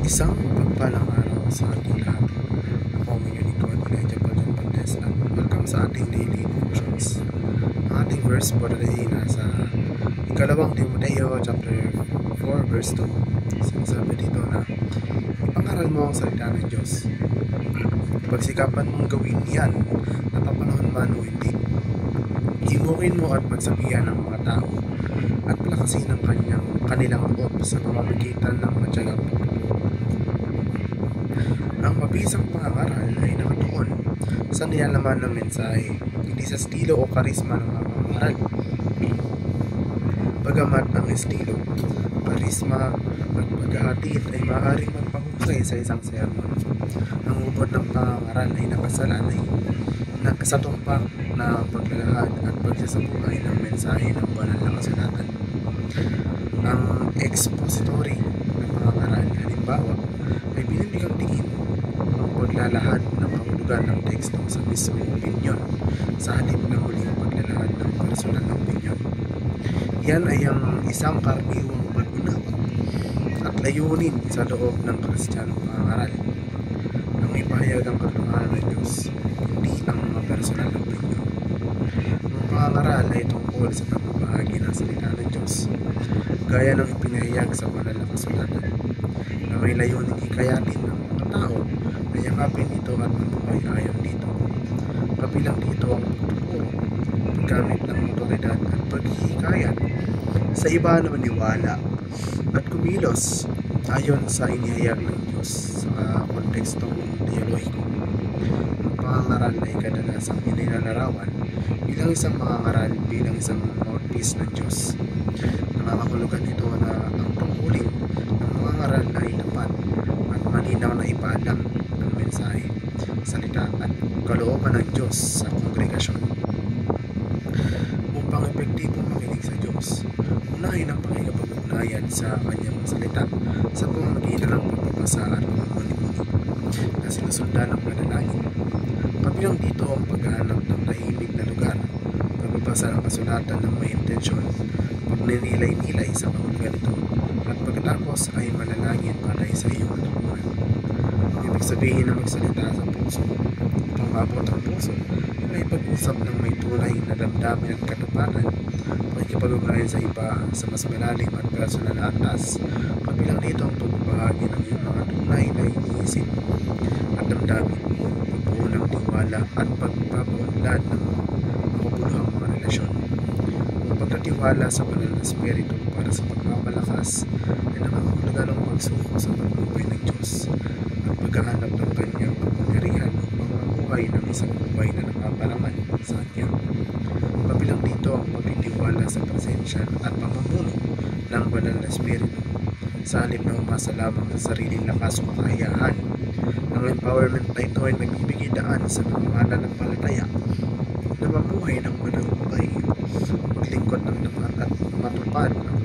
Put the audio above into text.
Isang pagpalang araw sa ating lahat. Ako ang inyong lingkod, Elijah Pajon Valdez, at welcome sa ating daily devotions. Ang ating verse for today nasa ikalawang Timoteo chapter 4 verse 2. Sinasabi dito na ipangaral mo ang salita ng Diyos. Pagsikapan mong gawin yan, napapanahon man o hindi. Himukin mo at pagsabihan ng mga tao at palakasin ang kanilang loob sa pamamagitan ng matyagang pagtuturo. Ang mabisang pangangaral ay nakatuon sa nilalaman ng mensahe, hindi sa estilo o karisma ng mga pangangaral. Bagamat ang estilo, karisma at paghahatid ay maaaring magpahusay sa isang sermon, ang ubod ng pangangaral ay nakasalalay sa tumpak na paglalahad at pagsasabuhay ng mensahe ng banal na kasulatan. Ang expository ng pangangaral, halimbawa, ay binibigang tingin ang paglalahad ng kahulugan ng teksto sa mismong opinyon sa halip na muling paglalahad ng personal na opinyon. Yan ay ang isang karaniwang pag-unawa at layunin sa loob ng Kristiyanong pangangaral nang ipahayag ang katotohanan ng Diyos, hindi ang mga personal na opinyon. Ang pangangaral ay tungkol sa pagbabahagi ng salita ng Diyos, gaya ng ipinahayag sa banal na kasulatan, na may layuning hikayatin ng mga tao na yakapin ito at mabuhay ayon dito. Kabilang dito ang pagtuturo, paggamit ng otoridad at paghihikayat sa iba na maniwala at kumilos ayon sa inihayag ng Diyos sa kontekstong teolohiko. Ang pangangaral ay kadalasang inilalarawan bilang isang mangangaral bilang isang mouthpiece ng Diyos. Nakakahulugan ito na ang tungkulin ng mangangaral ay tapat at malinaw na ipaalam ng mensahe, salita at kalooban ng Diyos sa kongregasyon. Upang epektibong makinig sa Diyos, unahin ang pakikipag-ugnayan sa kanyang salita sa pamamagitan ng pagbabasa at pamumuni-muni na sinusundan ng panalangin. Kabilang dito ang paghahanap ng tahimik na lugar, pagbabasa ng kasulatan ng may intensyon, pagninilay-nilay sa kahulugan nito, at pagkatapos ay manalangin para sa iyong natutunan. Ibig sabihin na magsalita sa puso. Upang maabot ang puso, ay pag-usap ng may tunay na damdamin at katapatan, pakikipag-ugnayan sa iba sa mas malalim at personal na antas. Kabilang dito ang pagbabahagi ng iyong mga tunay na iniisip at damdamin, pagbuo ng tiwala at pagpapaunlad ng makabuluhang mga relasyon. Ang pagkatiwala sa banal na espiritu para sa pagpapalakas ay nakakahulugan ng pagsuko sa pagbuhay ng Diyos at paghahanap ng kanyang kapangyarihan upang mabuhay ng isang buhay na nakapalaman sa Kanya. Kabilang dito ang pagtitiwala sa presensya at pamumuno ng banal na espiritu sa halip na umasa lamang sa sariling lakas o kakayahan. Ang empowerment na ito ay nagbibigay daan sa pananampalataya na mamuhay ng managumpay, maglingkod ng dapat at matupad ang